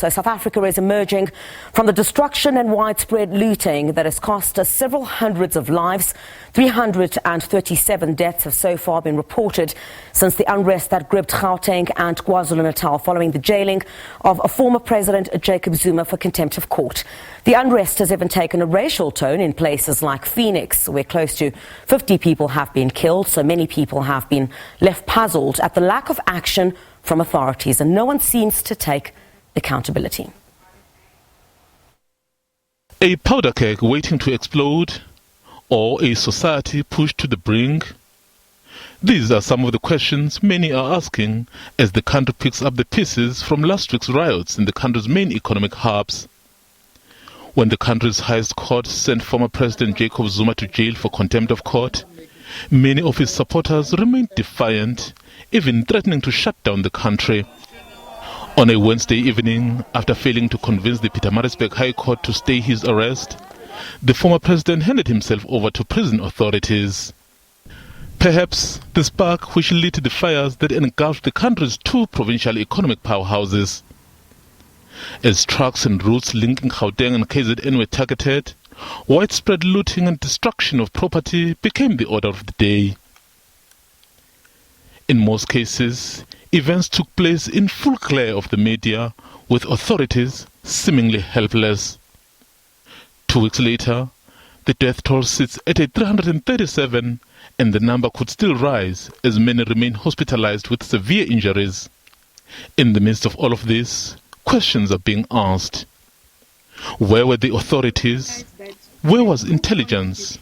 So South Africa is emerging from the destruction and widespread looting that has cost us several hundreds of lives. 337 deaths have so far been reported since the unrest that gripped Gauteng and KwaZulu-Natal following the jailing of a former President Jacob Zuma for contempt of court. The unrest has even taken a racial tone in places like Phoenix, where close to 50 people have been killed. So many people have been left puzzled at the lack of action from authorities, and no one seems to take accountability. A powder keg waiting to explode, or a society pushed to the brink? These are some of the questions many are asking as the country picks up the pieces from last week's riots in the country's main economic hubs. When the country's highest court sent former President Jacob Zuma to jail for contempt of court, many of his supporters remained defiant, even threatening to shut down the country. On a Wednesday evening, after failing to convince the Pietermaritzburg High Court to stay his arrest, the former president handed himself over to prison authorities. Perhaps the spark which lit the fires that engulfed the country's two provincial economic powerhouses. As trucks and routes linking Gauteng and KZN were targeted, widespread looting and destruction of property became the order of the day. In most cases, events took place in full glare of the media, with authorities seemingly helpless. 2 weeks later, the death toll sits at 337, and the number could still rise as many remain hospitalized with severe injuries. In the midst of all of this, questions are being asked. Where were the authorities? Where was intelligence?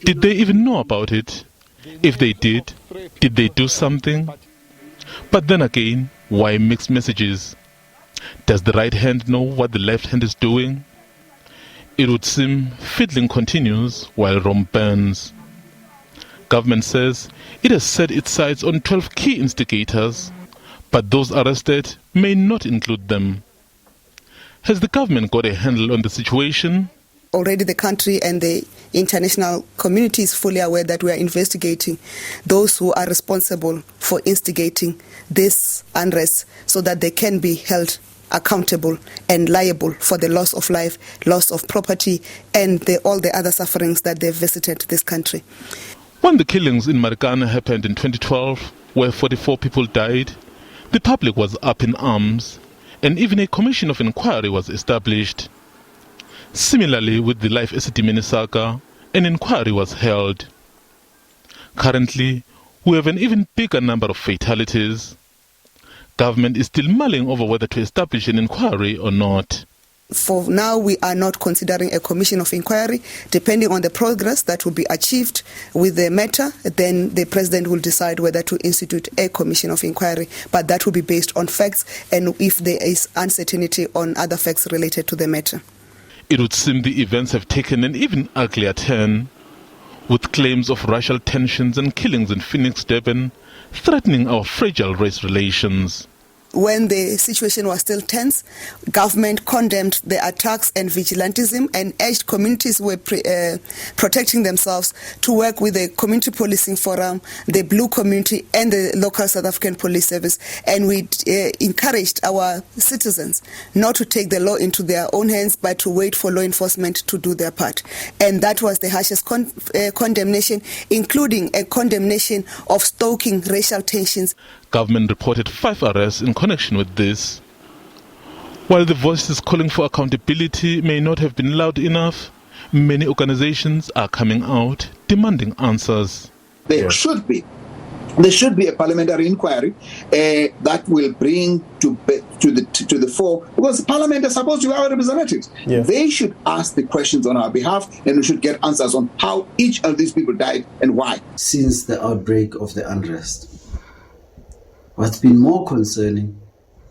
Did they even know about it? If they did they do something? But then again, why mixed messages? Does the right hand know what the left hand is doing? It would seem fiddling continues while Rome burns. Government says it has set its sights on 12 key instigators, but those arrested may not include them. Has the government got a handle on the situation? Already the country and the international community is fully aware that we are investigating those who are responsible for instigating this unrest so that they can be held accountable and liable for the loss of life, loss of property, and all the other sufferings that they've visited this country. When the killings in Marikana happened in 2012, where 44 people died, the public was up in arms, and even a commission of inquiry was established. Similarly, with the Life Esidimeni saga, an inquiry was held. Currently, we have an even bigger number of fatalities. Government is still mulling over whether to establish an inquiry or not. For now, we are not considering a commission of inquiry. Depending on the progress that will be achieved with the matter, then the president will decide whether to institute a commission of inquiry. But that will be based on facts and if there is uncertainty on other facts related to the matter. It would seem the events have taken an even uglier turn, with claims of racial tensions and killings in Phoenix, Durban, threatening our fragile race relations. When the situation was still tense, government condemned the attacks and vigilantism and urged communities who were protecting themselves to work with the Community Policing Forum, the Blue Community and the local South African Police Service. And we encouraged our citizens not to take the law into their own hands, but to wait for law enforcement to do their part. And that was the harshest condemnation, including a condemnation of stoking racial tensions. Government reported 5 arrests in connection with this. While the voices calling for accountability may not have been loud enough, many organizations are coming out demanding answers. There should be a parliamentary inquiry that will bring to the fore, because Parliament is supposed to be our representatives. Yeah. They should ask the questions on our behalf, and we should get answers on how each of these people died and why. Since the outbreak of the unrest, what's been more concerning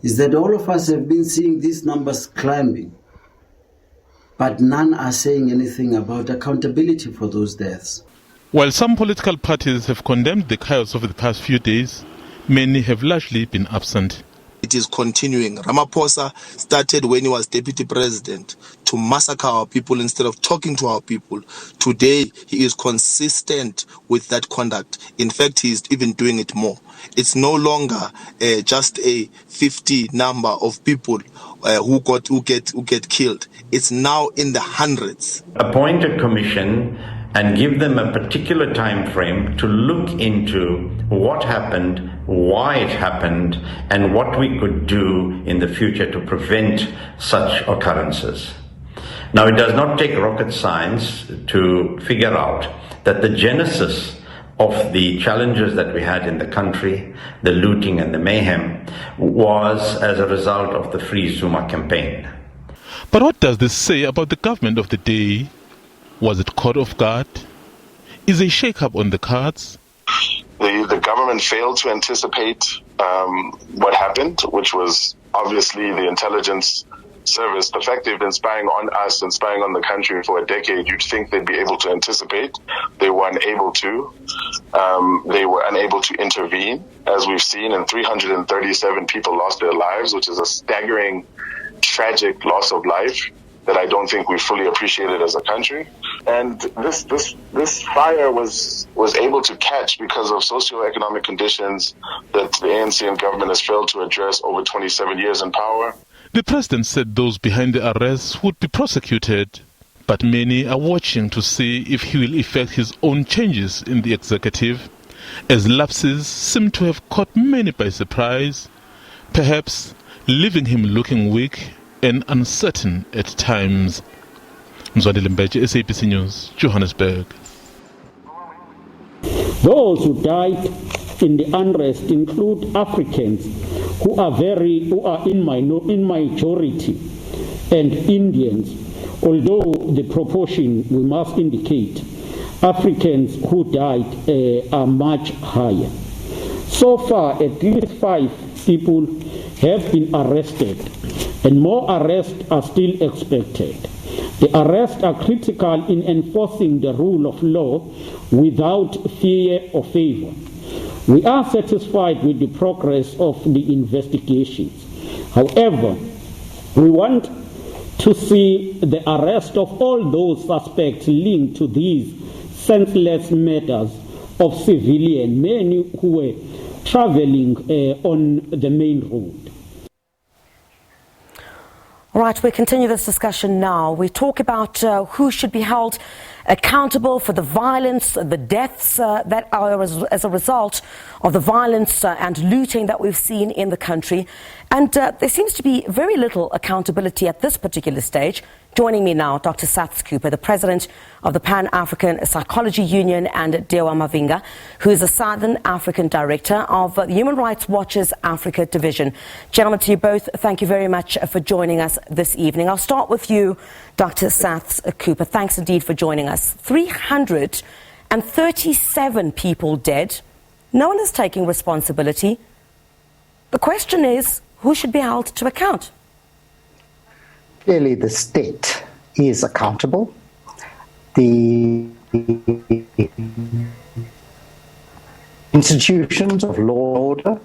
is that all of us have been seeing these numbers climbing, but none are saying anything about accountability for those deaths. While some political parties have condemned the chaos over the past few days, many have largely been absent. It is continuing. Ramaphosa started when he was deputy president to massacre our people instead of talking to our people. Today, he is consistent with that conduct. In fact, he is even doing it more. It's no longer just a 50 number of people who get killed. It's now in the hundreds. Appoint a commission and give them a particular time frame to look into what happened, why it happened, and what we could do in the future to prevent such occurrences. Now, it does not take rocket science to figure out that the genesis of the challenges that we had in the country, the looting and the mayhem, was as a result of the Free Zuma campaign. But what does this say about the government of the day? Was it caught off guard? Is a shake-up on the cards? The government failed to anticipate what happened, which was obviously the intelligence service. The fact they've been spying on us and spying on the country for a decade, you'd think they'd be able to anticipate. They were unable to. They were unable to intervene, as we've seen, and 337 people lost their lives, which is a staggering, tragic loss of life that I don't think we fully appreciated as a country. And this fire was able to catch because of socio-economic conditions that the ANC and government has failed to address over 27 years in power. The president said those behind the arrests would be prosecuted, but many are watching to see if he will effect his own changes in the executive, as lapses seem to have caught many by surprise, perhaps leaving him looking weak and uncertain at times. Mzwandile Mbeje, SABC News, Johannesburg. Those who died in the unrest include Africans who are in majority, and Indians, although the proportion we must indicate, Africans who died are much higher. So far, at least 5 people have been arrested, and more arrests are still expected. The arrests are critical in enforcing the rule of law without fear or favor. We are satisfied with the progress of the investigations. However, we want to see the arrest of all those suspects linked to these senseless murders of civilians, many who were traveling on the main road. All right, we continue this discussion now. We talk about who should be held accountable for the violence, the deaths that are as a result of the violence and looting that we've seen in the country. And there seems to be very little accountability at this particular stage. Joining me now, Dr. Saths Cooper, the president of the Pan-African Psychology Union, and Dewa Mavingha, who is the Southern African director of the Human Rights Watch's Africa Division. Gentlemen, to you both, thank you very much for joining us this evening. I'll start with you, Dr. Saths Cooper. Thanks indeed for joining us. 337 people dead. No one is taking responsibility. The question is, who should be held to account? Clearly, the state is accountable. The institutions of law and order,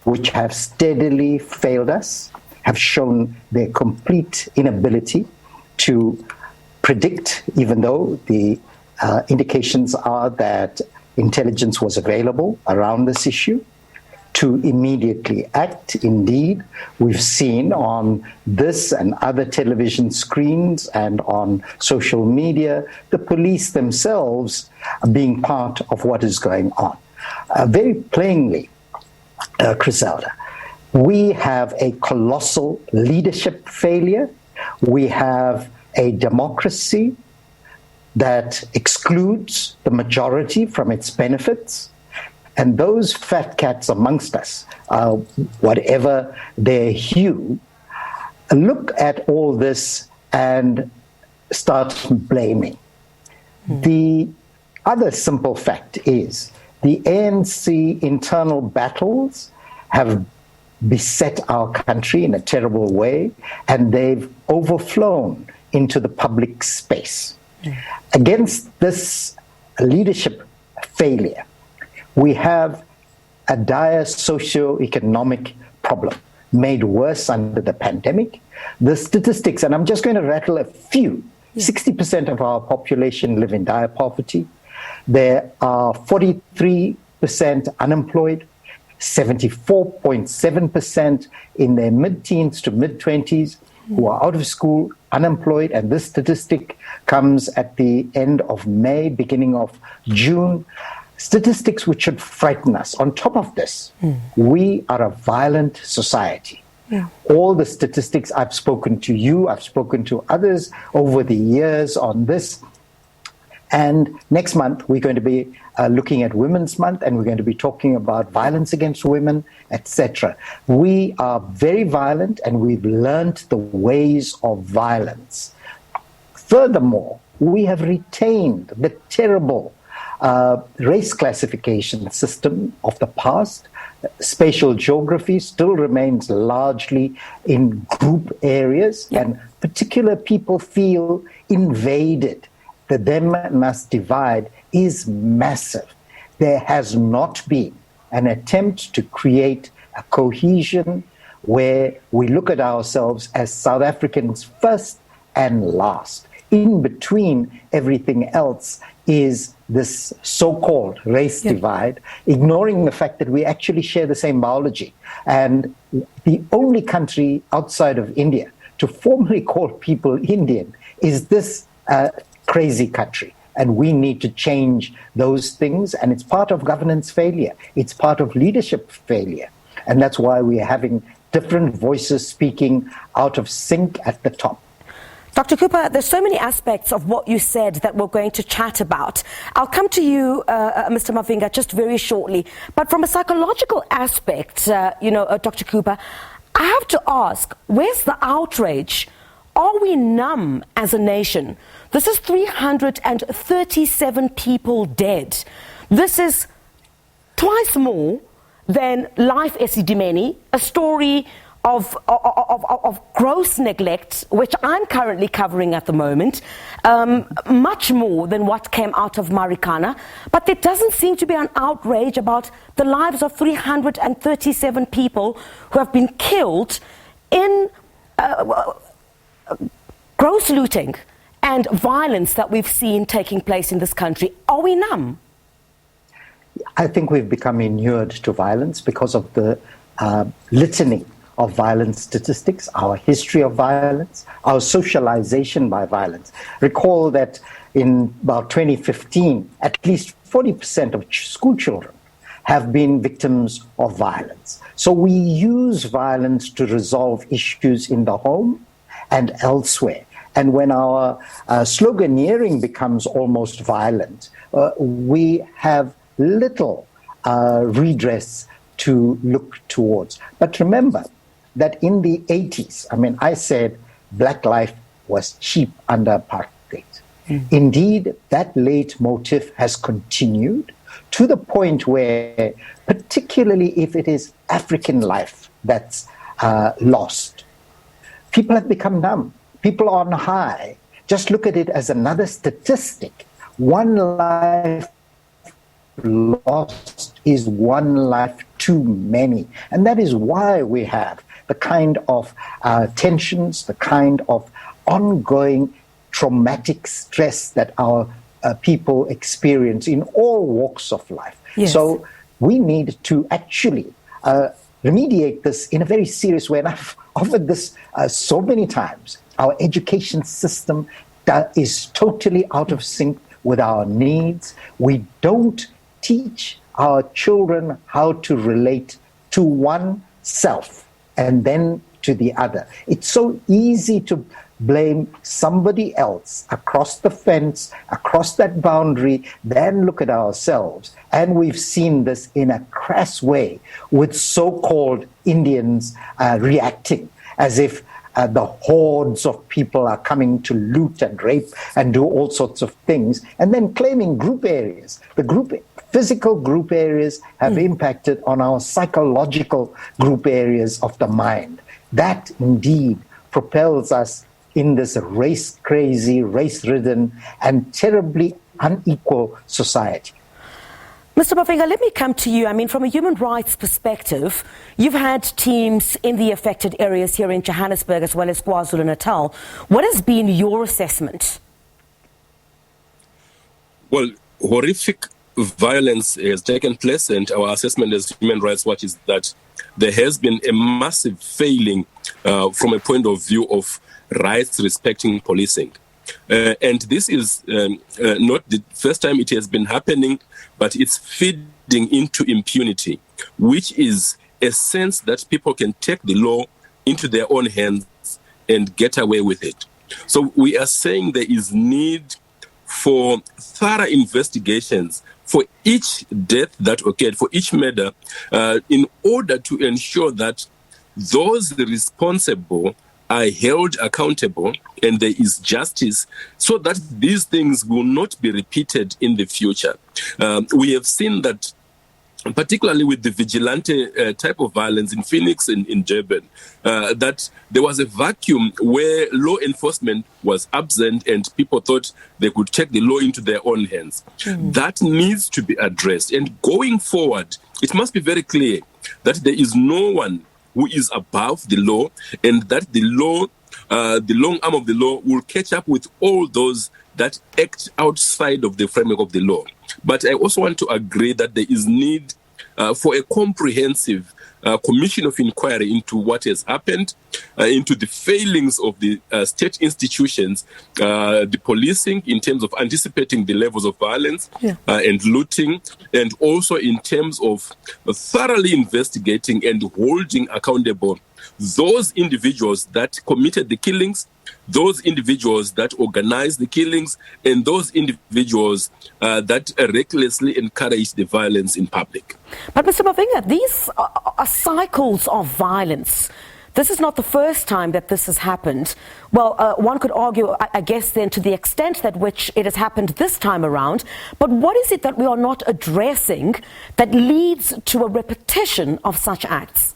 which have steadily failed us, have shown their complete inability to predict, even though the indications are that intelligence was available around this issue, to immediately act. Indeed, we've seen on this and other television screens and on social media, the police themselves being part of what is going on. Very plainly, Griselda, we have a colossal leadership failure. We have a democracy that excludes the majority from its benefits. And those fat cats amongst us, whatever their hue, look at all this and start blaming. The other simple fact is the ANC internal battles have beset our country in a terrible way, and they've overflown into the public space. Against this leadership failure, we have a dire socio-economic problem. made worse under the pandemic. The statistics, and I'm just going to rattle a few. 60% of our population live in dire poverty. There are 43% unemployed, 74.7% in their mid-teens to mid-20s who are out of school, unemployed, and this statistic comes at the end of May, beginning of June. Statistics which should frighten us. On top of this, we are a violent society. All the statistics, I've spoken to you, I've spoken to others over the years on this. And next month, we're going to be looking at Women's Month, and we're going to be talking about violence against women, etc. We are very violent, and we've learned the ways of violence. Furthermore, we have retained the terrible race classification system of the past. Spatial geography still remains largely in group areas, and particular people feel invaded. The them and us divide is massive. There has not been an attempt to create a cohesion where we look at ourselves as South Africans first and last. In between everything else is this so-called race divide, ignoring the fact that we actually share the same biology. And the only country outside of India to formally call people Indian is this crazy country. And we need to change those things. And it's part of governance failure. It's part of leadership failure. And that's why we're having different voices speaking out of sync at the top. Dr. Cooper, there's so many aspects of what you said that we're going to chat about. I'll come to you, Mr. Mavingha, just very shortly. But from a psychological aspect, Dr. Cooper, I have to ask, where's the outrage? Are we numb as a nation? This is 337 people dead. This is twice more than Life Esidimeni, a story of gross neglect, which I'm currently covering at the moment, much more than what came out of Marikana. But there doesn't seem to be an outrage about the lives of 337 people who have been killed in gross looting and violence that we've seen taking place in this country. Are we numb? I think we've become inured to violence because of the litany of violence statistics, our history of violence, our socialization by violence. Recall that in about 2015, at least 40% of school children have been victims of violence. So we use violence to resolve issues in the home and elsewhere. And when our sloganeering becomes almost violent, we have little redress to look towards. But remember that in the 80s, I said black life was cheap under apartheid. Indeed, that leitmotif has continued to the point where, particularly if it is African life that's lost, people have become numb. People on high just look at it as another statistic. One life lost is one life too many. And that is why we have the kind of tensions, the kind of ongoing traumatic stress that our people experience in all walks of life. Yes. So we need to actually remediate this in a very serious way. And I've offered this so many times. Our education system is totally out of sync with our needs. We don't teach our children how to relate to oneself and then to the other. It's so easy to blame somebody else across the fence, across that boundary, then look at ourselves. And we've seen this in a crass way with so-called Indians reacting as if the hordes of people are coming to loot and rape and do all sorts of things, and then claiming group areas. The physical group areas have impacted on our psychological group areas of the mind. That indeed propels us in this race-crazy, race-ridden, and terribly unequal society. Mr. Mavingha, let me come to you. I mean, from a human rights perspective, you've had teams in the affected areas here in Johannesburg as well as KwaZulu-Natal. What has been your assessment? Well, horrific violence has taken place, and our assessment as Human Rights Watch is that there has been a massive failing from a point of view of rights respecting policing. And this is not the first time it has been happening, but it's feeding into impunity, which is a sense that people can take the law into their own hands and get away with it. So we are saying there is need for thorough investigations for each death that occurred, for each murder, in order to ensure that those responsible are held accountable and there is justice so that these things will not be repeated in the future. We have seen that, particularly with the vigilante type of violence in Phoenix and in Durban, that there was a vacuum where law enforcement was absent and people thought they could take the law into their own hands. That needs to be addressed. And going forward, it must be very clear that there is no one who is above the law, and that the law, the long arm of the law, will catch up with all those that act outside of the framework of the law. But I also want to agree that there is need for a comprehensive commission of inquiry into what has happened, into the failings of the state institutions, the policing in terms of anticipating the levels of violence and looting, and also in terms of thoroughly investigating and holding accountable those individuals that committed the killings, those individuals that organized the killings, and those individuals that recklessly encouraged the violence in public. But Mr. Mavingha, these are cycles of violence. This is not the first time that this has happened. Well, one could argue, I guess, then, to the extent that which it has happened this time around. But what is it that we are not addressing that leads to a repetition of such acts?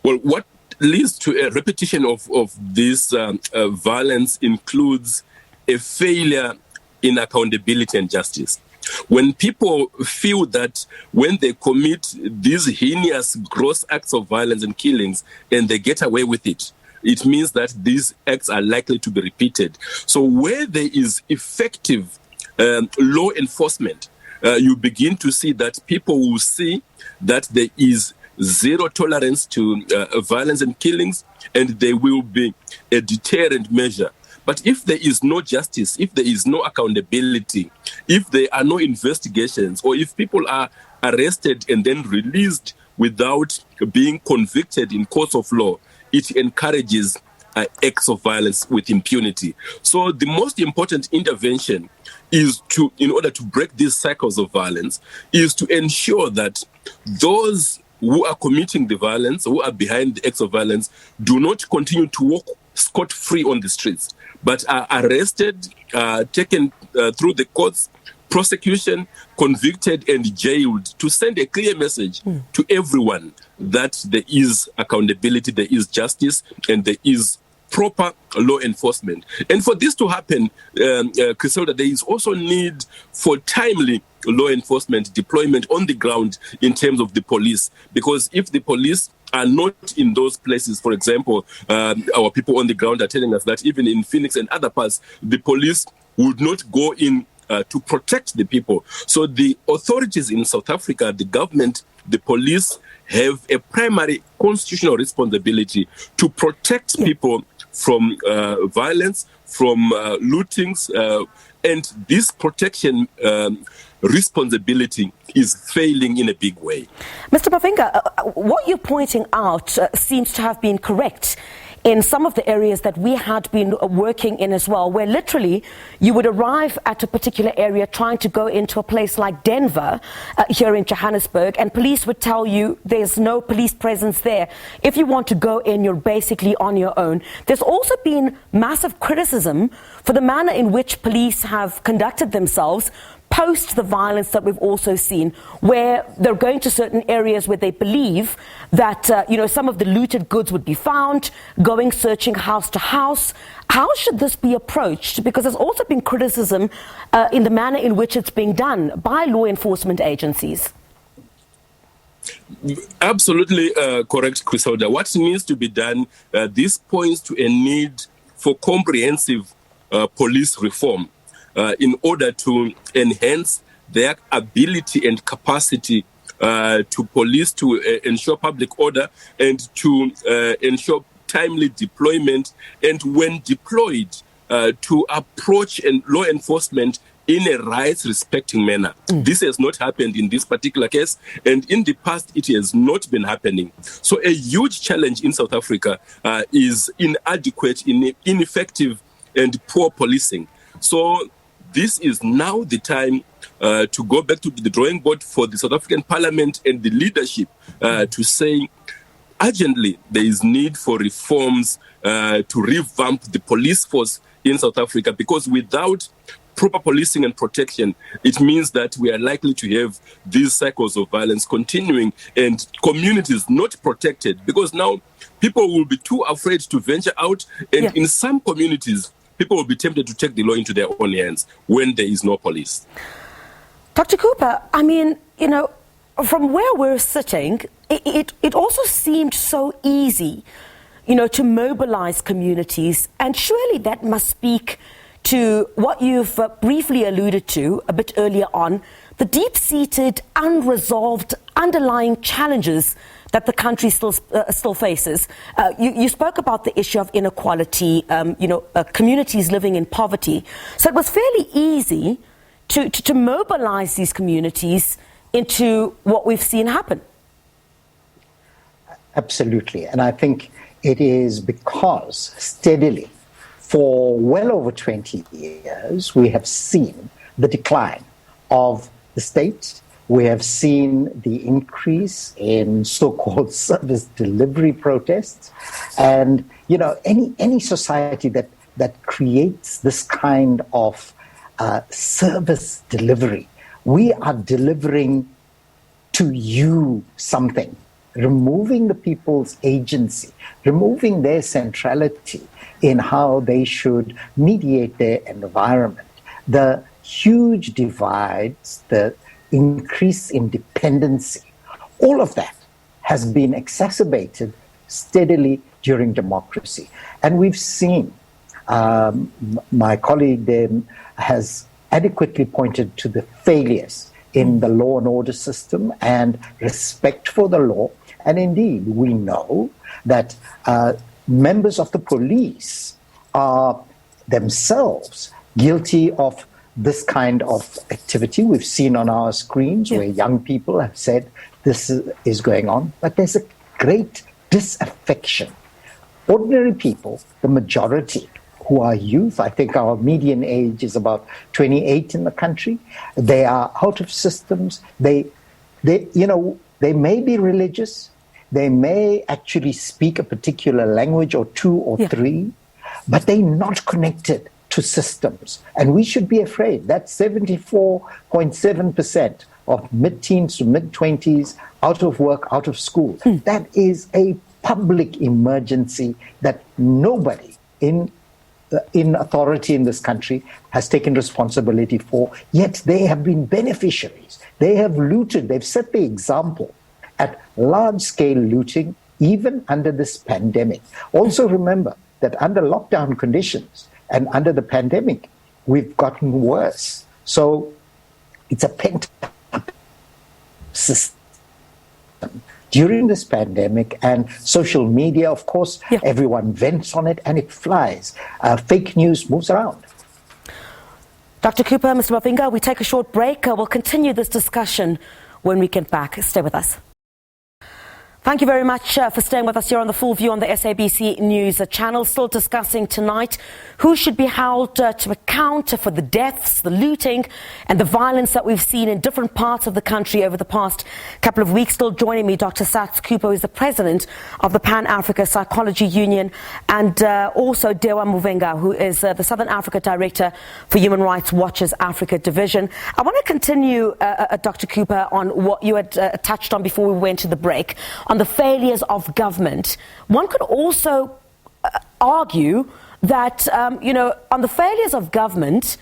Well, what leads to a repetition of this violence includes a failure in accountability and justice. When people feel that when they commit these heinous, gross acts of violence and killings and they get away with it, it means that these acts are likely to be repeated. So where there is effective law enforcement, you begin to see that people will see that there is zero tolerance to violence and killings, and there will be a deterrent measure. But if there is no justice, if there is no accountability, if there are no investigations, or if people are arrested and then released without being convicted in courts of law, it encourages acts of violence with impunity. So the most important intervention is to, in order to break these cycles of violence, is to ensure that those who are committing the violence, who are behind the acts of violence, do not continue to walk scot-free on the streets, but are arrested, taken through the courts, prosecution, convicted and jailed, to send a clear message to everyone that there is accountability, there is justice, and there is proper law enforcement. And for this to happen, Griselda, there is also need for timely law enforcement deployment on the ground in terms of the police. Because if the police are not in those places, for example, our people on the ground are telling us that even in Phoenix and other parts, the police would not go in to protect the people. So the authorities in South Africa, the government, the police, have a primary constitutional responsibility to protect people from violence, from lootings, and this protection responsibility is failing in a big way. Mr. Mavingha, what you're pointing out seems to have been correct in some of the areas that we had been working in as well, where literally you would arrive at a particular area trying to go into a place like Denver here in Johannesburg, and police would tell you there's no police presence there. If you want to go in, you're basically on your own. There's also been massive criticism for the manner in which police have conducted themselves post the violence that we've also seen, where they're going to certain areas where they believe that, some of the looted goods would be found, going searching house to house, How should this be approached? Because there's also been criticism in the manner in which it's being done by law enforcement agencies. Absolutely correct, Griselda. What needs to be done, this points to a need for comprehensive police reform in order to enhance their ability and capacity to police, to ensure public order and to ensure timely deployment, and when deployed, to approach law enforcement in a rights-respecting manner. This has not happened in this particular case, and in the past it has not been happening. So a huge challenge in South Africa is inadequate, ineffective and poor policing. So this is now the time to go back to the drawing board for the South African Parliament and the leadership to say, urgently, there is need for reforms to revamp the police force in South Africa, because without proper policing and protection, it means that we are likely to have these cycles of violence continuing and communities not protected, because now people will be too afraid to venture out, and in some communities, people will be tempted to take the law into their own hands when there is no police. Dr. Cooper, I mean, from where we're sitting, it also seemed so easy, to mobilize communities, and surely that must speak to what you've briefly alluded to a bit earlier on, the deep-seated, unresolved, underlying challenges that the country still faces. You spoke about the issue of inequality, communities living in poverty. So it was fairly easy to mobilize these communities into what we've seen happen. Absolutely. And I think it is because steadily, for well over 20 years, we have seen the decline of the state. We have seen the increase in so-called service delivery protests. And, any society that creates this kind of service delivery, we are delivering to you something, removing the people's agency, removing their centrality in how they should mediate their environment. The huge divides, the increase in dependency, all of that has been exacerbated steadily during democracy. And we've seen, my colleague then has adequately pointed to the failures in the law and order system and respect for the law. And indeed, we know that members of the police are themselves guilty of this kind of activity. We've seen on our screens where young people have said this is going on, but there's a great disaffection. Ordinary people, the majority, who are youth, I think our median age is about 28 in the country, they are out of systems. They may be religious, they may actually speak a particular language or two or three, but they're not connected to systems. And we should be afraid. That's 74.7% of mid-teens to mid-20s out of work, out of school. That is a public emergency that nobody in authority in this country has taken responsibility for, yet they have been beneficiaries. They have looted, they've set the example at large-scale looting, even under this pandemic. Also remember that under lockdown conditions and under the pandemic, we've gotten worse. So it's a pent-up system. During this pandemic and social media, of course, everyone vents on it and it flies. Fake news moves around. Dr. Cooper, Mr. Mavingha, we take a short break. We'll continue this discussion when we get back. Stay with us. Thank you very much for staying with us here on The Full View on the SABC News channel. Still discussing tonight who should be held to account for the deaths, the looting and the violence that we've seen in different parts of the country over the past couple of weeks. Still joining me, Dr. Saths Cooper, who is the president of the Pan-Africa Psychology Union, and also Dewa Mavingha, who is the Southern Africa Director for Human Rights Watch's Africa Division. I want to continue, Dr. Cooper, on what you had touched on before we went to the break, on the failures of government. One could also argue that, on the failures of government,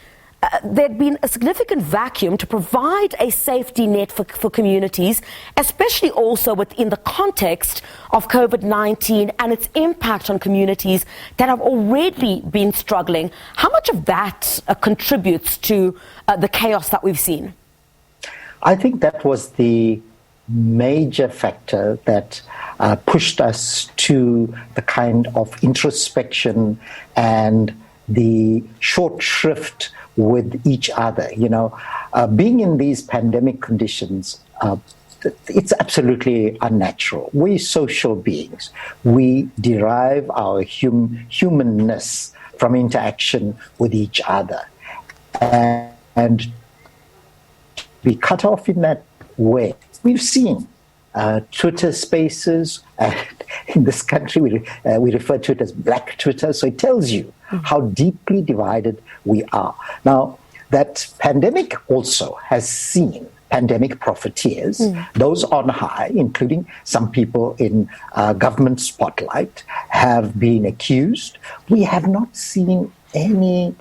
there'd been a significant vacuum to provide a safety net for communities, especially also within the context of COVID-19 and its impact on communities that have already been struggling. How much of that contributes to the chaos that we've seen? I think that was the major factor that pushed us to the kind of introspection and the short shrift with each other. Being in these pandemic conditions, it's absolutely unnatural. We're social beings. We derive our humanness from interaction with each other. And be cut off in that way. We've seen Twitter spaces. In this country, we refer to it as Black Twitter. So it tells you how deeply divided we are. Now, that pandemic also has seen pandemic profiteers, those on high, including some people in government spotlight, have been accused. We have not seen any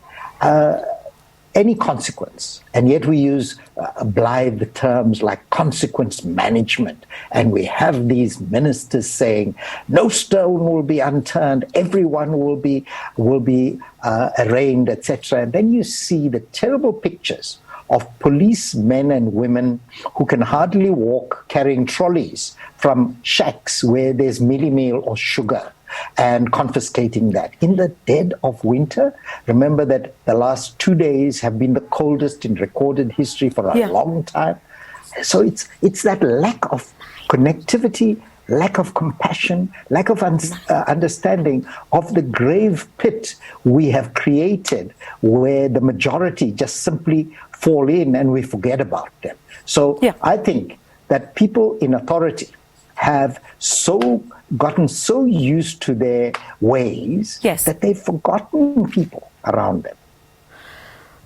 consequence. And yet we use blithe terms like consequence management. And we have these ministers saying, no stone will be unturned, everyone will be arraigned, etc. And then you see the terrible pictures of policemen and women who can hardly walk, carrying trolleys from shacks where there's mealie meal or sugar, and confiscating that. In the dead of winter, remember that the last 2 days have been the coldest in recorded history for a long time. So it's that lack of connectivity, lack of compassion, lack of understanding of the grave pit we have created where the majority just simply fall in and we forget about them. So I think that people in authority have gotten so used to their ways that they've forgotten people around them.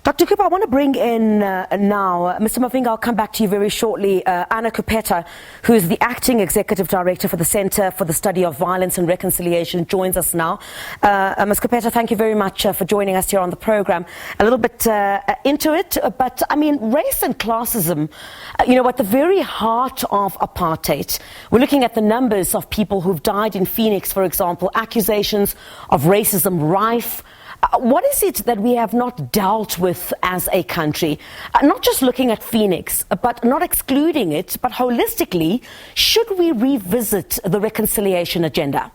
Dr. Cooper, I want to bring in now, Mr. Mavingha, I'll come back to you very shortly, Anna Kupeta, who is the Acting Executive Director for the Centre for the Study of Violence and Reconciliation, joins us now. Ms. Kupeta, thank you very much for joining us here on the programme. A little bit into it, but I mean, race and classism, at the very heart of apartheid. We're looking at the numbers of people who've died in Phoenix, for example, accusations of racism rife. What is it that we have not dealt with as a country? Not just looking at Phoenix, but not excluding it, but holistically, should we revisit the reconciliation agenda?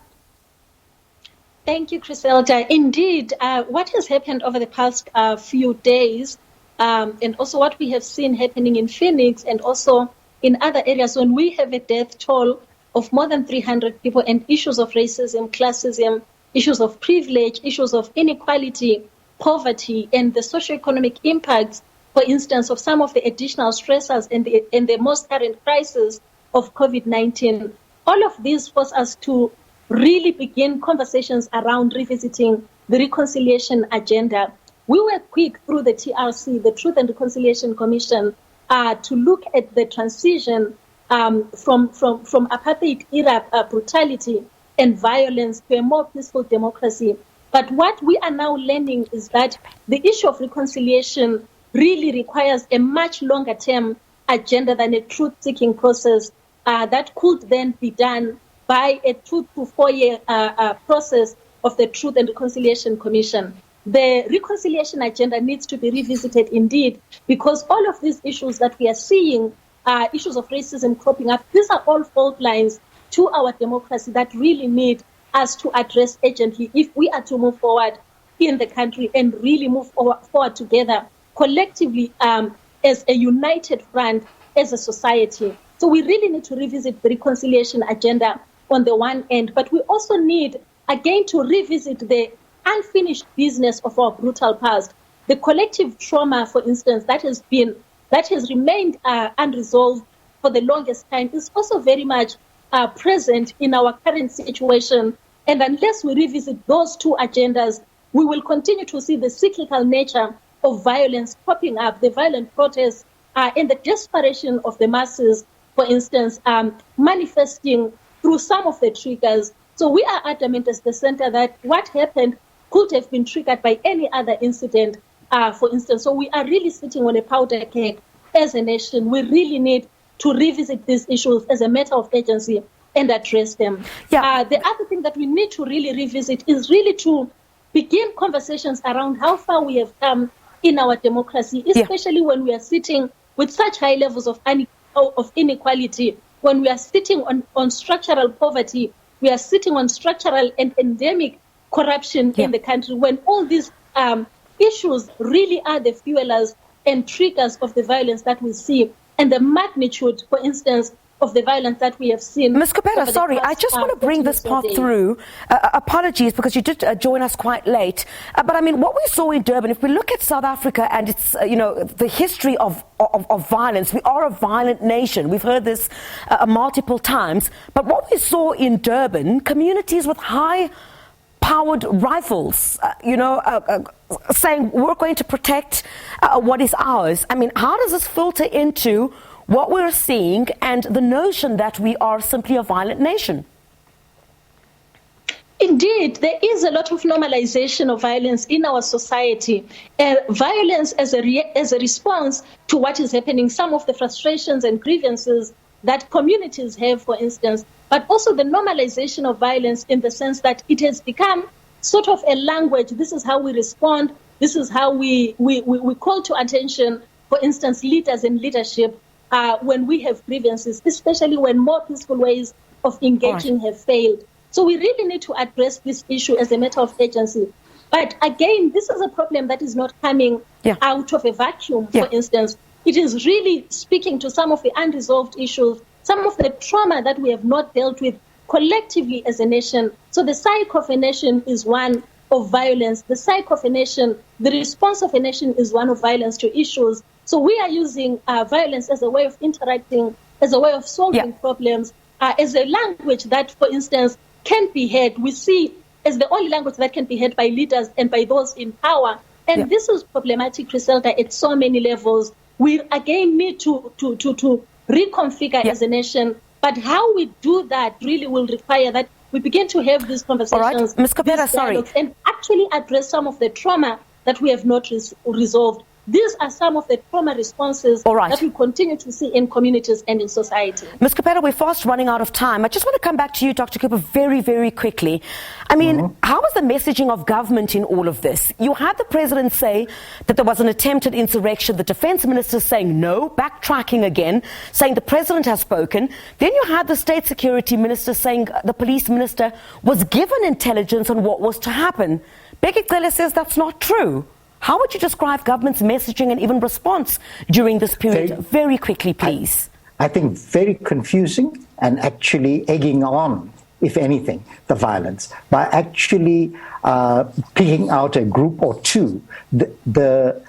Thank you, Criselda. Indeed, what has happened over the past few days, and also what we have seen happening in Phoenix and also in other areas, when we have a death toll of more than 300 people and issues of racism, classism, issues of privilege, issues of inequality, poverty, and the socio-economic impacts, for instance, of some of the additional stressors and the most current crisis of COVID-19. All of these force us to really begin conversations around revisiting the reconciliation agenda. We were quick through the TRC, the Truth and Reconciliation Commission, to look at the transition from apartheid era brutality and violence to a more peaceful democracy. But what we are now learning is that the issue of reconciliation really requires a much longer term agenda than a truth-seeking process that could then be done by a 2 to 4 year process of the Truth and Reconciliation Commission. The reconciliation agenda needs to be revisited indeed, because all of these issues that we are seeing, issues of racism cropping up, these are all fault lines to our democracy that really need us to address urgently if we are to move forward in the country and really move forward together collectively as a united front, as a society. So we really need to revisit the reconciliation agenda on the one end, but we also need, again, to revisit the unfinished business of our brutal past. The collective trauma, for instance, that has remained unresolved for the longest time is also very much present in our current situation. And unless we revisit those two agendas, we will continue to see the cyclical nature of violence popping up, the violent protests and the desperation of the masses, for instance, manifesting through some of the triggers. So we are adamant as the center that what happened could have been triggered by any other incident, for instance. So we are really sitting on a powder keg as a nation. We really need to revisit these issues as a matter of urgency and address them. The other thing that we need to really revisit is really to begin conversations around how far we have come in our democracy, especially when we are sitting with such high levels of inequality, when we are sitting on structural poverty, we are sitting on structural and endemic corruption in the country, when all these issues really are the fuelers and triggers of the violence that we see, and the magnitude, for instance, of the violence that we have seen. Ms. Cooper, sorry, I just want to bring this part through. Apologies, because you did join us quite late. But I mean, what we saw in Durban, if we look at South Africa and its, the history of violence, we are a violent nation. We've heard this multiple times. But what we saw in Durban, communities with high-powered rifles, saying we're going to protect what is ours. I mean, how does this filter into what we're seeing and the notion that we are simply a violent nation? Indeed, there is a lot of normalization of violence in our society. Violence as a response to what is happening, some of the frustrations and grievances that communities have, for instance, but also the normalization of violence in the sense that it has become sort of a language. This is how we respond. This is how we call to attention, for instance, leaders in leadership, when we have grievances, especially when more peaceful ways of engaging have failed. So we really need to address this issue as a matter of urgency. But again, this is a problem that is not coming out of a vacuum, for instance. It is really speaking to some of the unresolved issues, some of the trauma that we have not dealt with collectively as a nation. So the psyche of a nation is one of violence. The psyche of a nation, the response of a nation is one of violence to issues. So we are using violence as a way of interacting, as a way of solving problems, as a language that, for instance, can be heard. We see as the only language that can be heard by leaders and by those in power. And this is problematic, Griselda, at so many levels. We again need to reconfigure as a nation. But how we do that really will require that we begin to have these conversations, Ms. Cooper, and actually address some of the trauma that we have not resolved. These are some of the trauma responses that we continue to see in communities and in society. Ms. Cooper, we're fast running out of time. I just want to come back to you, Dr. Cooper, very, very quickly. I mean, how was the messaging of government in all of this? You had the president say that there was an attempted insurrection, the defense minister saying no, backtracking again, saying the president has spoken. Then you had the state security minister saying the police minister was given intelligence on what was to happen. Bheki Cele says that's not true. How would you describe government's messaging and even response during this period? Very quickly, please. I think very confusing and actually egging on, if anything, the violence. By actually picking out a group or two, the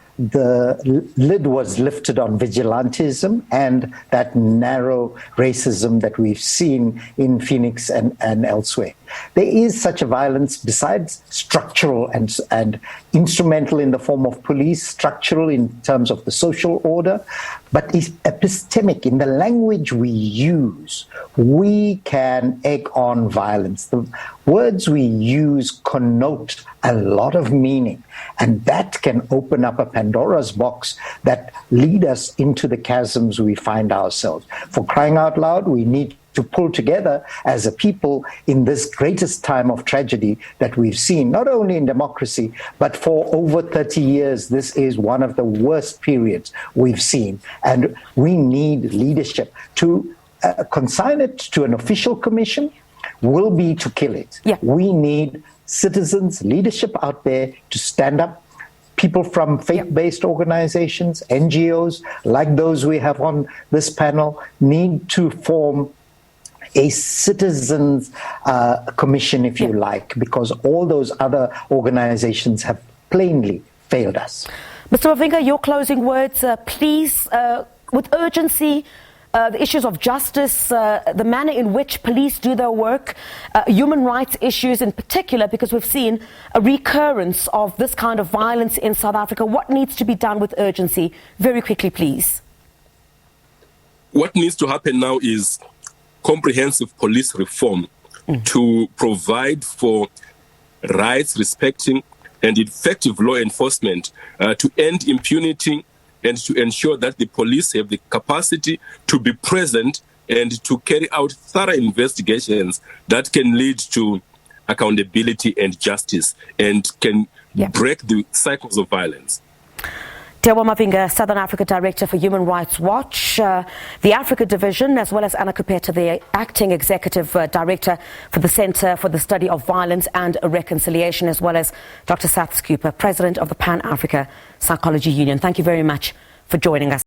lid was lifted on vigilantism and that narrow racism that we've seen in Phoenix and elsewhere. There is such a violence besides structural and instrumental in the form of police, structural in terms of the social order, but is epistemic in the language we use. We can egg on violence. The words we use connote a lot of meaning, and that can open up a Pandora's box that lead us into the chasms we find ourselves. For crying out loud, we need to pull together as a people in this greatest time of tragedy that we've seen, not only in democracy, but for over 30 years, this is one of the worst periods we've seen. And we need leadership to consign it to an official commission will be to kill it. We need citizens, leadership out there to stand up. People from faith-based organizations, NGOs, like those we have on this panel, need to form a citizens commission, if you like, because all those other organizations have plainly failed us. Mr. Mavingha, your closing words, please, with urgency, the issues of justice, the manner in which police do their work, human rights issues in particular, because we've seen a recurrence of this kind of violence in South Africa. What needs to be done with urgency? Very quickly, please. What needs to happen now is comprehensive police reform to provide for rights respecting and effective law enforcement to end impunity and to ensure that the police have the capacity to be present and to carry out thorough investigations that can lead to accountability and justice and can break the cycles of violence. Dewa Mavingha, Southern Africa Director for Human Rights Watch, the Africa Division, as well as Anna Kupeta, the Acting Executive Director for the Centre for the Study of Violence and Reconciliation, as well as Dr. Saths Cooper, President of the Pan-Africa Psychology Union. Thank you very much for joining us.